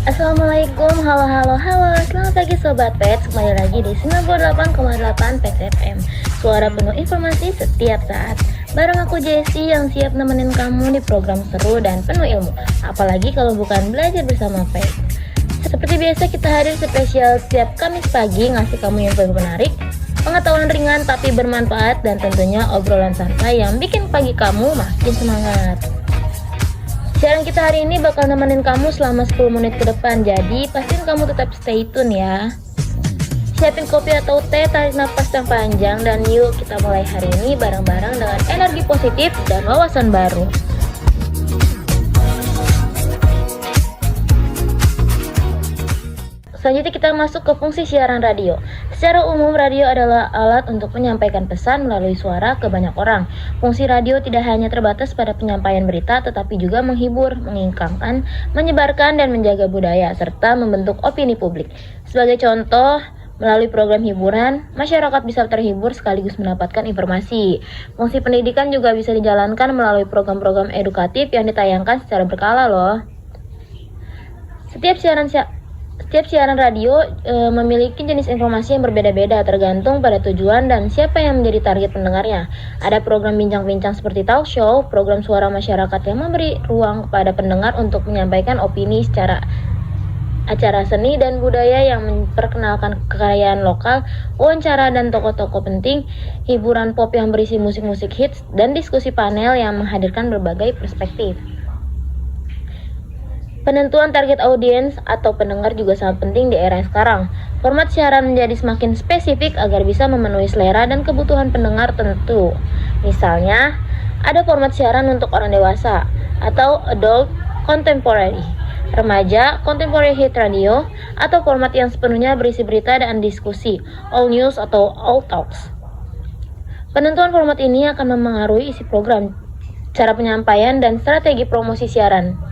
Assalamualaikum, halo, selamat pagi Sobat Pets, kembali lagi di 98,8 Pets FM. Suara penuh informasi setiap saat. Bareng aku Jessie yang siap nemenin kamu di program seru dan penuh ilmu. Apalagi kalau bukan belajar bersama Pets. Seperti biasa kita hadir spesial setiap Kamis pagi ngasih kamu info menarik, pengetahuan ringan tapi bermanfaat, dan tentunya obrolan santai yang bikin pagi kamu makin semangat. Siaran kita hari ini bakal nemenin kamu selama 10 menit ke depan, jadi pastiin kamu tetap stay tune ya. Siapin kopi atau teh, tarik nafas yang panjang, dan yuk kita mulai hari ini bareng-bareng dengan energi positif dan wawasan baru. Selanjutnya kita masuk ke fungsi siaran radio. Secara umum, radio adalah alat untuk menyampaikan pesan melalui suara ke banyak orang. Fungsi radio tidak hanya terbatas pada penyampaian berita, tetapi juga menghibur, mengingkangkan, menyebarkan, dan menjaga budaya, serta membentuk opini publik. Sebagai contoh, melalui program hiburan, masyarakat bisa terhibur sekaligus mendapatkan informasi. Fungsi pendidikan juga bisa dijalankan melalui program-program edukatif yang ditayangkan secara berkala loh. Setiap siaran radio memiliki jenis informasi yang berbeda-beda tergantung pada tujuan dan siapa yang menjadi target pendengarnya. Ada program bincang-bincang seperti talk show, program suara masyarakat yang memberi ruang kepada pendengar untuk menyampaikan opini, secara acara seni dan budaya yang memperkenalkan kekayaan lokal, wawancara dan tokoh-tokoh penting, hiburan pop yang berisi musik-musik hits, dan diskusi panel yang menghadirkan berbagai perspektif. Penentuan target audiens atau pendengar juga sangat penting di era sekarang. Format siaran menjadi semakin spesifik agar bisa memenuhi selera dan kebutuhan pendengar tentu. Misalnya, ada format siaran untuk orang dewasa atau adult contemporary, remaja contemporary hit radio, atau format yang sepenuhnya berisi berita dan diskusi, all news atau all talks. Penentuan format ini akan memengaruhi isi program, cara penyampaian, dan strategi promosi siaran.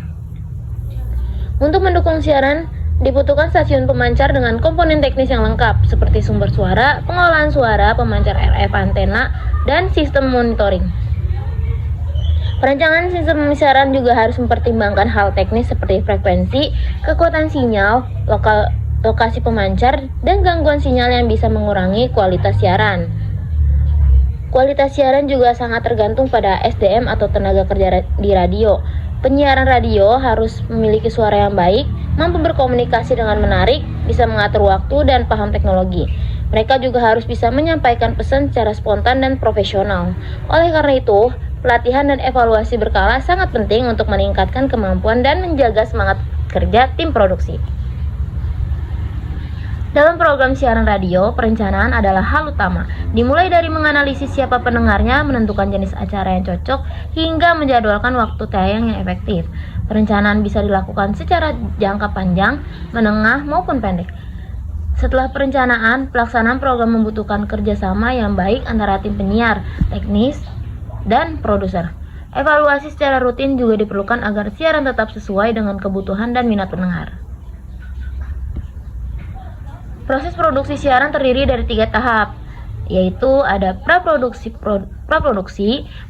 Untuk mendukung siaran, dibutuhkan stasiun pemancar dengan komponen teknis yang lengkap, seperti sumber suara, pengolahan suara, pemancar RF antena, dan sistem monitoring. Perancangan sistem siaran juga harus mempertimbangkan hal teknis seperti frekuensi, kekuatan sinyal, lokasi pemancar, dan gangguan sinyal yang bisa mengurangi kualitas siaran. Kualitas siaran juga sangat tergantung pada SDM atau tenaga kerja di radio. Penyiaran radio harus memiliki suara yang baik, mampu berkomunikasi dengan menarik, bisa mengatur waktu, dan paham teknologi. Mereka juga harus bisa menyampaikan pesan secara spontan dan profesional. Oleh karena itu, pelatihan dan evaluasi berkala sangat penting untuk meningkatkan kemampuan dan menjaga semangat kerja tim produksi. Dalam program siaran radio, perencanaan adalah hal utama. Dimulai dari menganalisis siapa pendengarnya, menentukan jenis acara yang cocok, hingga menjadwalkan waktu tayang yang efektif. Perencanaan bisa dilakukan secara jangka panjang, menengah, maupun pendek. Setelah perencanaan, pelaksanaan program membutuhkan kerjasama yang baik antara tim penyiar, teknis, dan produser. Evaluasi secara rutin juga diperlukan agar siaran tetap sesuai dengan kebutuhan dan minat pendengar. Proses produksi siaran terdiri dari 3 tahap, yaitu ada praproduksi,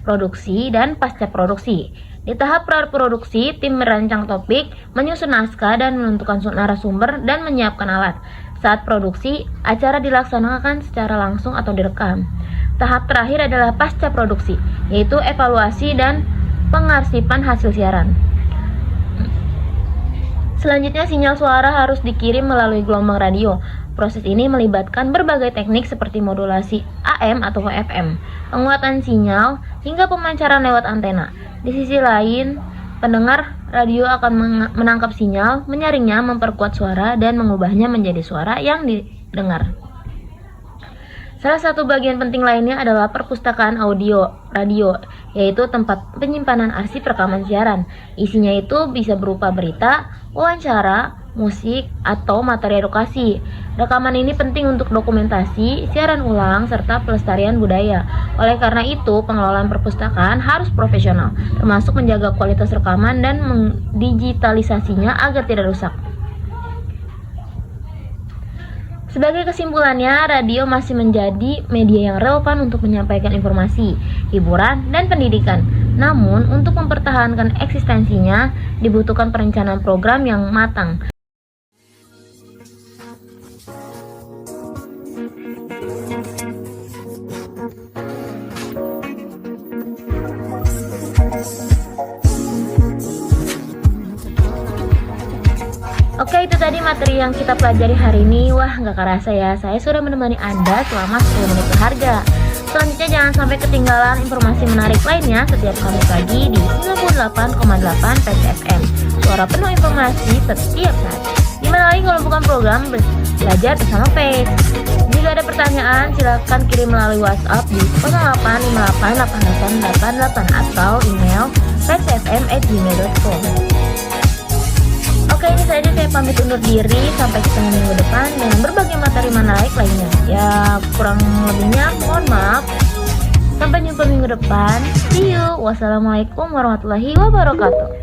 produksi, dan pasca produksi. Di tahap praproduksi, tim merancang topik, menyusun naskah, dan menentukan narasumber, dan menyiapkan alat. Saat produksi, acara dilaksanakan secara langsung atau direkam. Tahap terakhir adalah pasca produksi, yaitu evaluasi dan pengarsipan hasil siaran. Selanjutnya, sinyal suara harus dikirim melalui gelombang radio. Proses ini melibatkan berbagai teknik seperti modulasi AM atau FM, penguatan sinyal, hingga pemancaran lewat antena. Di sisi lain, pendengar radio akan menangkap sinyal, menyaringnya, memperkuat suara, dan mengubahnya menjadi suara yang didengar. Salah satu bagian penting lainnya adalah perpustakaan audio radio, yaitu tempat penyimpanan arsip rekaman siaran. Isinya itu bisa berupa berita, wawancara, musik, atau materi edukasi. Rekaman ini penting untuk dokumentasi, siaran ulang, serta pelestarian budaya. Oleh karena itu, pengelolaan perpustakaan harus profesional, termasuk menjaga kualitas rekaman dan mendigitalisasinya agar tidak rusak. Sebagai kesimpulannya, radio masih menjadi media yang relevan untuk menyampaikan informasi, hiburan, dan pendidikan. Namun, untuk mempertahankan eksistensinya, dibutuhkan perencanaan program yang matang. Oke, itu tadi materi yang kita pelajari hari ini. Wah, nggak kerasa ya, saya sudah menemani Anda selama 10 menit berharga. Selanjutnya jangan sampai ketinggalan informasi menarik lainnya setiap Kamis pagi di 98,8 PCFM. Suara penuh informasi setiap saat. Dimana lagi kalau bukan program belajar bersama Faith. Jika ada pertanyaan, silakan kirim melalui WhatsApp di 08588888 atau email faithfm@gmail.com. Oke, ini saja saya pamit undur diri. Sampai ketemu minggu depan dengan berbagai materi menarik lainnya. Ya, kurang lebihnya mohon maaf. Sampai jumpa minggu depan. See you. Wassalamualaikum warahmatullahi wabarakatuh.